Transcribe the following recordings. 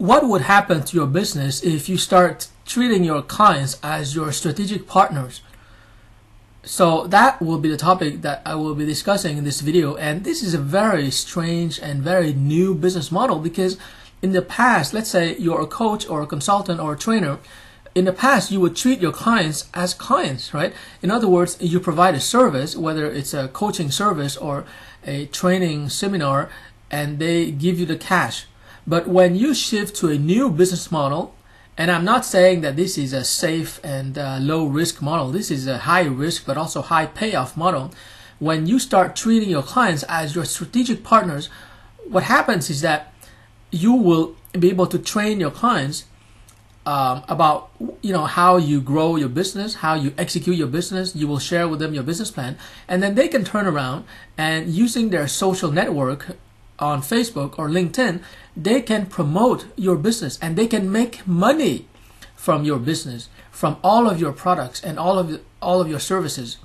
what would happen to your business if you start treating your clients as your strategic partners? So that will be the topic that I will be discussing in this video, and this is a very strange and very new business model, because in the past, let's say you're a coach or a consultant or a trainer, in the past you would treat your clients as clients, right? In other words, you provide a service, whether it's a coaching service or a training seminar, and they give you the cash. But when you shift to a new business model, and I'm not saying that this is a safe and low risk model, this is a high risk but also high payoff model. When you start treating your clients as your strategic partners, what happens is that you will be able to train your clients about how you grow your business, how you execute your business. You will share with them your business plan, and then they can turn around and, using their social network on Facebook or LinkedIn, they can promote your business and they can make money from your business, from all of your products and all of your services.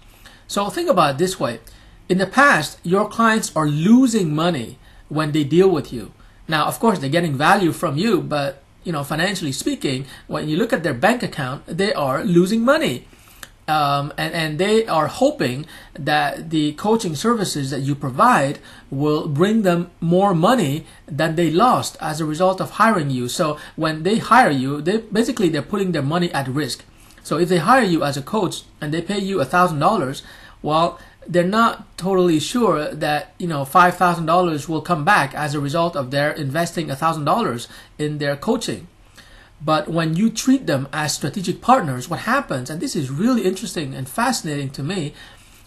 So think about it this way. In the past, your clients are losing money when they deal with you. Now, of course, they're getting value from you, but financially speaking, when you look at their bank account, they are losing money. And they are hoping that the coaching services that you provide will bring them more money than they lost as a result of hiring you. So when they hire you, they're putting their money at risk. So if they hire you as a coach and they pay you $1,000, well, they're not totally sure that $5,000 will come back as a result of their investing $1,000 in their coaching. But when you treat them as strategic partners, what happens, and this is really interesting and fascinating to me,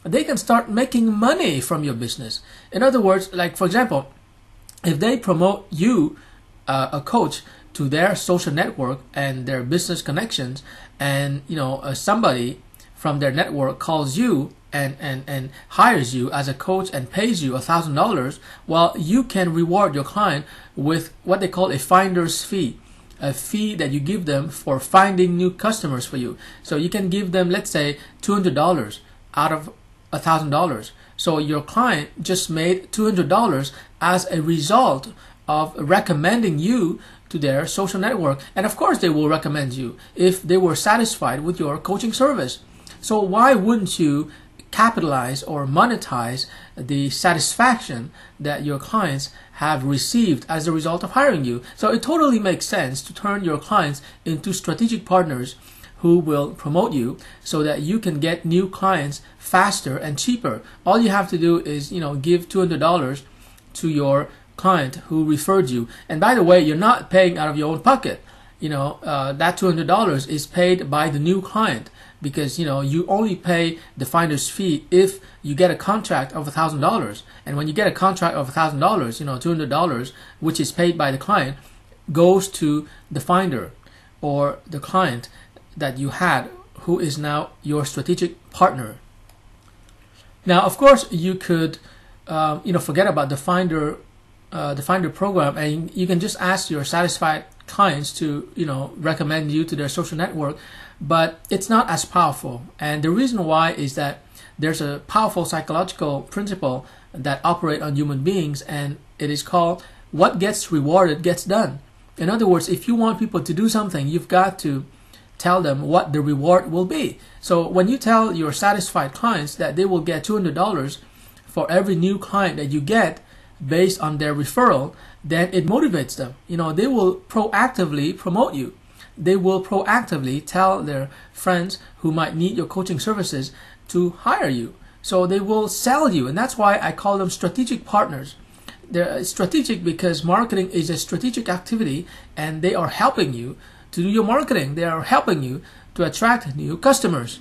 they can start making money from your business. In other words, like for example, if they promote you, a coach, to their social network and their business connections, and somebody from their network calls you and hires you as a coach and pays you $1,000, well, you can reward your client with what they call a finder's fee. A fee that you give them for finding new customers for you. So you can give them, let's say, $200 out of $1,000. So your client just made $200 as a result of recommending you to their social network. And of course they will recommend you if they were satisfied with your coaching service. So why wouldn't you capitalize or monetize the satisfaction that your clients have received as a result of hiring you? So it totally makes sense to turn your clients into strategic partners who will promote you so that you can get new clients faster and cheaper. All you have to do is give $200 to your client who referred you. And by the way, you're not paying out of your own pocket. That $200 is paid by the new client, because you only pay the finder's fee if you get a contract of $1,000. And when you get a contract of $1,000, $200, which is paid by the client, goes to the finder or the client that you had, who is now your strategic partner. Now, of course, you could forget about the finder program, and you can just ask your satisfied clients to recommend you to their social network. But it's not as powerful, and the reason why is that there's a powerful psychological principle that operates on human beings, and it is called what gets rewarded gets done. In other words, if you want people to do something, you've got to tell them what the reward will be. So when you tell your satisfied clients that they will get $200 for every new client that you get based on their referral, then it motivates them. They will proactively promote you. They will proactively tell their friends who might need your coaching services to hire you. So they will sell you, and that's why I call them strategic partners. They're strategic because marketing is a strategic activity, and they are helping you to do your marketing. They are helping you to attract new customers.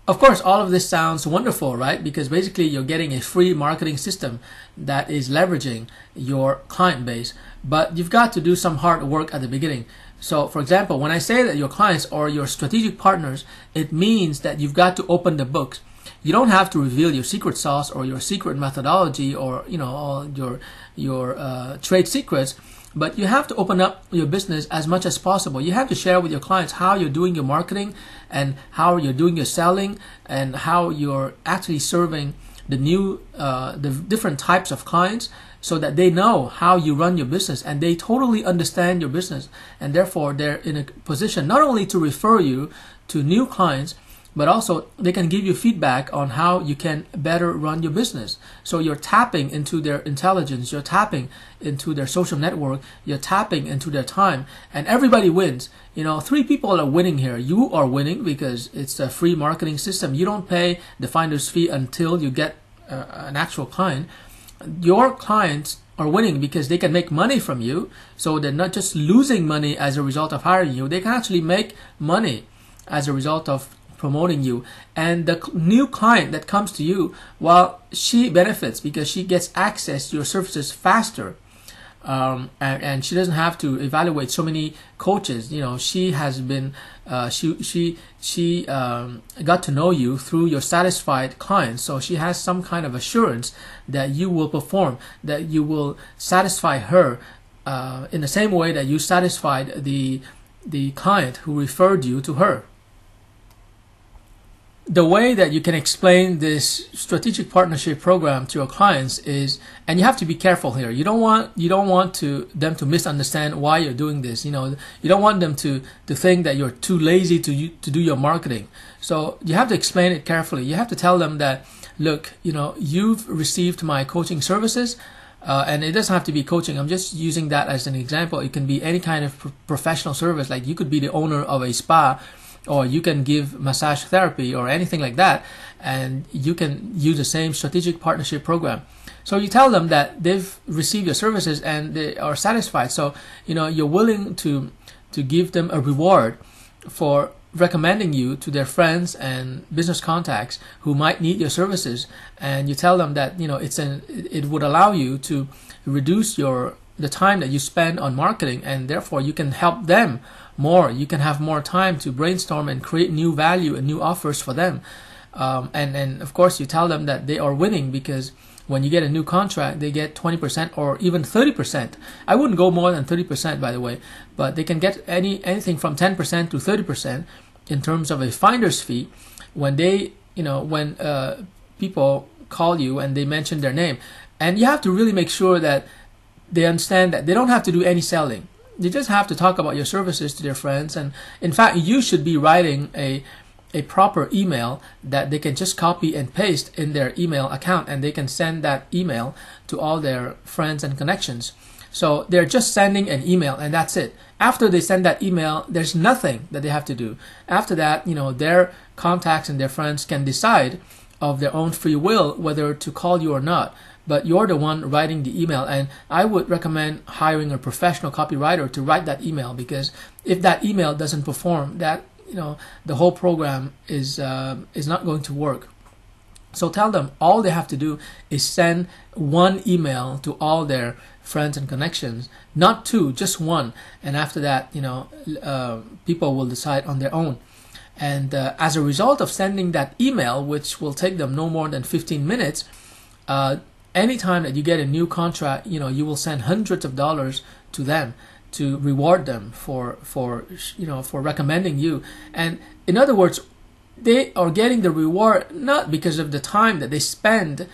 Of course, all of this sounds wonderful, right? Because basically you're getting a free marketing system that is leveraging your client base, but you've got to do some hard work at the beginning. So, for example, when I say that your clients are your strategic partners, it means that you've got to open the books. You don't have to reveal your secret sauce or your secret methodology or all your trade secrets, but you have to open up your business as much as possible. You have to share with your clients how you're doing your marketing and how you're doing your selling and how you're actually serving the different types of clients, so that they know how you run your business and they totally understand your business, and therefore they're in a position not only to refer you to new clients, but also they can give you feedback on how you can better run your business. So you're tapping into their intelligence, you're tapping into their social network, you're tapping into their time, and everybody wins. You know, 3 people are winning here. You are winning because it's a free marketing system. You don't pay the finder's fee until you get an actual client. Your clients are winning because they can make money from you, so they're not just losing money as a result of hiring you. They can actually make money as a result of promoting you. And the new client that comes to you, well, she benefits because she gets access to your services faster, and she doesn't have to evaluate so many coaches. You know, she has been she got to know you through your satisfied clients, so she has some kind of assurance that you will perform, that you will satisfy her in the same way that you satisfied the client who referred you to her. The way that you can explain this strategic partnership program to your clients is, and you have to be careful here. You don't want them to misunderstand why you're doing this. You know, you don't want them to think that you're too lazy to do your marketing. So you have to explain it carefully. You have to tell them that, look, you know, you've received my coaching services, and it doesn't have to be coaching. I'm just using that as an example. It can be any kind of professional service. Like you could be the owner of a spa, or you can give massage therapy or anything like that, and you can use the same strategic partnership program. So you tell them that they've received your services and they are satisfied. So, you know, you're willing to give them a reward for recommending you to their friends and business contacts who might need your services. And you tell them that, you know, it would allow you to reduce the time that you spend on marketing, and therefore you can help them more. You can have more time to brainstorm and create new value and new offers for them. And of course you tell them that they are winning because when you get a new contract, they get 20% or even 30%. I wouldn't go more than 30%, by the way, but they can get anything from 10% to 30% in terms of a finder's fee when they, you know, when people call you and they mention their name. And you have to really make sure that they understand that they don't have to do any selling. They just have to talk about your services to their friends. And in fact, you should be writing a proper email that they can just copy and paste in their email account, and they can send that email to all their friends and connections. So they're just sending an email, and that's it. After they send that email, there's nothing that they have to do. After that, you know, their contacts and their friends can decide of their own free will whether to call you or not. But you're the one writing the email, and I would recommend hiring a professional copywriter to write that email, because if that email doesn't perform, that, you know, the whole program is not going to work. So tell them all they have to do is send one email to all their friends and connections, not 2, just 1, and after that, you know, people will decide on their own. And as a result of sending that email, which will take them no more than 15 minutes, anytime that you get a new contract, you know, you will send hundreds of dollars to them to reward them for recommending you. And in other words, they are getting the reward not because of the time that they spend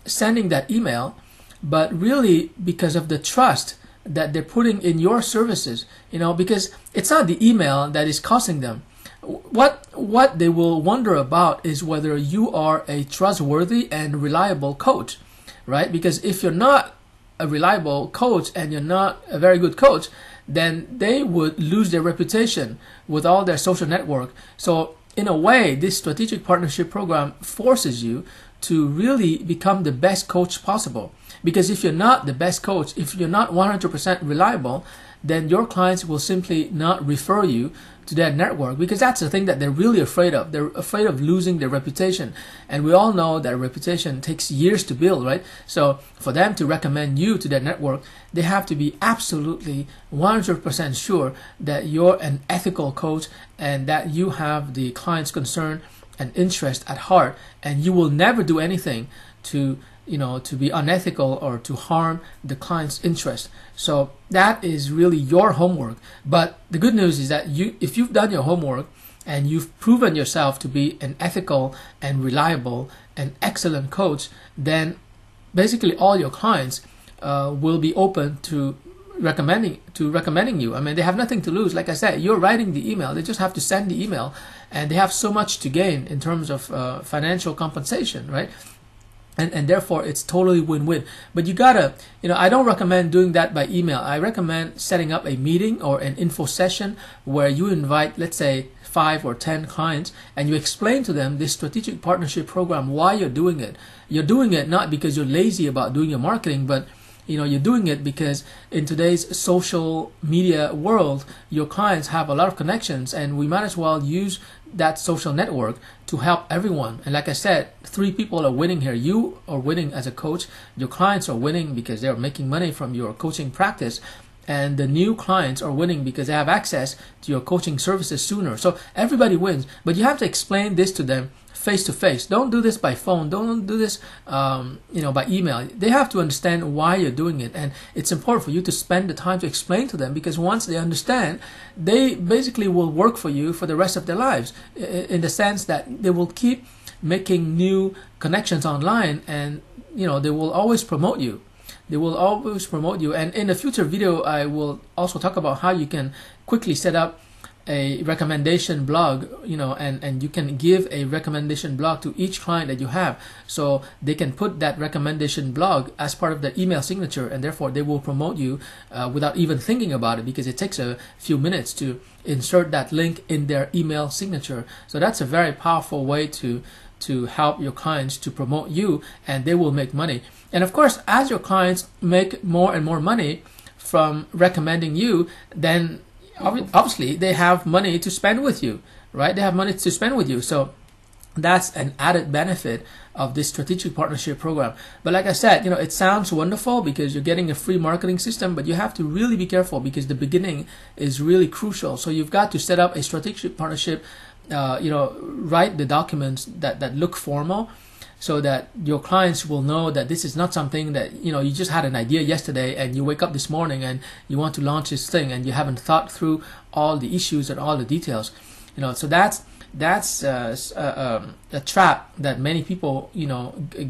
sending that email, but really because of the trust that they're putting in your services. You know, because it's not the email that is costing them. What they will wonder about is whether you are a trustworthy and reliable coach, right? Because if you're not a reliable coach and you're not a very good coach, then they would lose their reputation with all their social network. So in a way, this strategic partnership program forces you to really become the best coach possible. Because if you're not the best coach, if you're not 100% reliable, then your clients will simply not refer you to their network, because that's the thing that they're really afraid of. They're afraid of losing their reputation. And we all know that a reputation takes years to build, right? So for them to recommend you to their network, they have to be absolutely 100% sure that you're an ethical coach and that you have the client's concern and interest at heart, and you will never do anything to be unethical or to harm the client's interest. So that is really your homework. But the good news is that if you've done your homework and you've proven yourself to be an ethical and reliable and excellent coach, then basically all your clients will be open to recommending you. I mean, they have nothing to lose. Like I said, you're writing the email. They just have to send the email, and they have so much to gain in terms of financial compensation, right? And therefore it's totally win-win. But you gotta, I don't recommend doing that by email. I recommend setting up a meeting or an info session where you invite, let's say, 5 or 10 clients, and you explain to them this strategic partnership program, why you're doing it. You're doing it not because you're lazy about doing your marketing, but you're doing it because in today's social media world, your clients have a lot of connections, and we might as well use that social network to help everyone. And like I said, 3 people are winning here. You are winning as a coach. Your clients are winning because they're making money from your coaching practice. And the new clients are winning because they have access to your coaching services sooner. So everybody wins. But you have to explain this to them face to face. Don't do this by phone. Don't do this by email. They have to understand why you're doing it, and it's important for you to spend the time to explain to them, because once they understand, they basically will work for you for the rest of their lives, in the sense that they will keep making new connections online, and they will always promote you. They will always promote you. And in a future video, I will also talk about how you can quickly set up a recommendation blog, and you can give a recommendation blog to each client that you have, so they can put that recommendation blog as part of the email signature, and therefore they will promote you without even thinking about it, because it takes a few minutes to insert that link in their email signature. So that's a very powerful way to help your clients to promote you, and they will make money. And of course, as your clients make more and more money from recommending you, then obviously they have money to spend with you, right? They have money to spend with you. So that's an added benefit of this strategic partnership program. But like I said, it sounds wonderful because you're getting a free marketing system, but you have to really be careful, because the beginning is really crucial. So you've got to set up a strategic partnership, write the documents that look formal, so that your clients will know that this is not something that you just had an idea yesterday and you wake up this morning and you want to launch this thing and you haven't thought through all the issues and all the details. So that's a trap that many people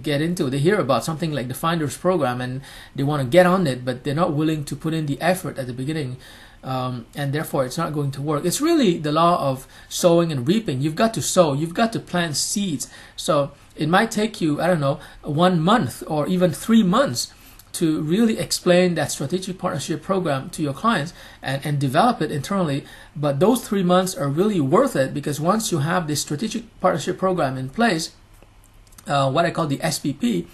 get into. They hear about something like the Finders program and they want to get on it, but they're not willing to put in the effort at the beginning. And therefore it's not going to work. It's really the law of sowing and reaping. You've got to sow, you've got to plant seeds. So it might take you, 1 month or even 3 months to really explain that strategic partnership program to your clients and develop it internally. But those 3 months are really worth it, because once you have this strategic partnership program in place, what I call the SPP,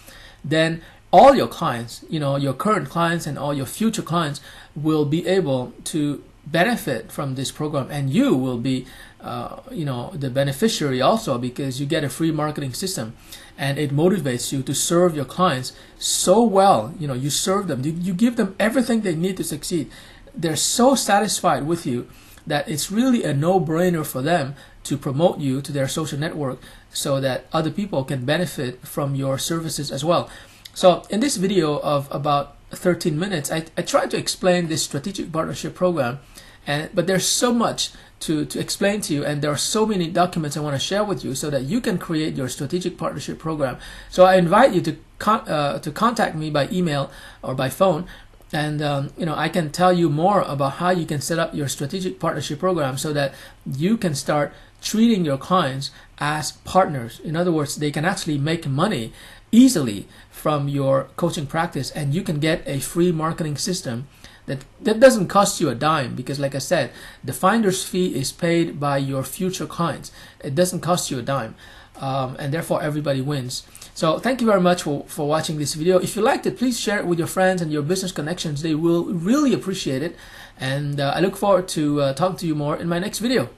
then all your clients, your current clients and all your future clients will be able to benefit from this program, and you will be the beneficiary also, because you get a free marketing system, and it motivates you to serve your clients so well. You serve them, you give them everything they need to succeed. They're so satisfied with you that it's really a no-brainer for them to promote you to their social network, so that other people can benefit from your services as well. So in this video of about 13 minutes, I tried to explain this strategic partnership program, but there's so much to explain to you, and there are so many documents I want to share with you so that you can create your strategic partnership program. So I invite you to contact me by email or by phone, and I can tell you more about how you can set up your strategic partnership program so that you can start treating your clients as partners. In other words, they can actually make money easily from your coaching practice, and you can get a free marketing system that doesn't cost you a dime, because like I said, the finder's fee is paid by your future clients. It doesn't cost you a dime, and therefore everybody wins. So thank you very much for watching this video. If you liked it, please share it with your friends and your business connections. They will really appreciate it, and I look forward to talking to you more in my next video.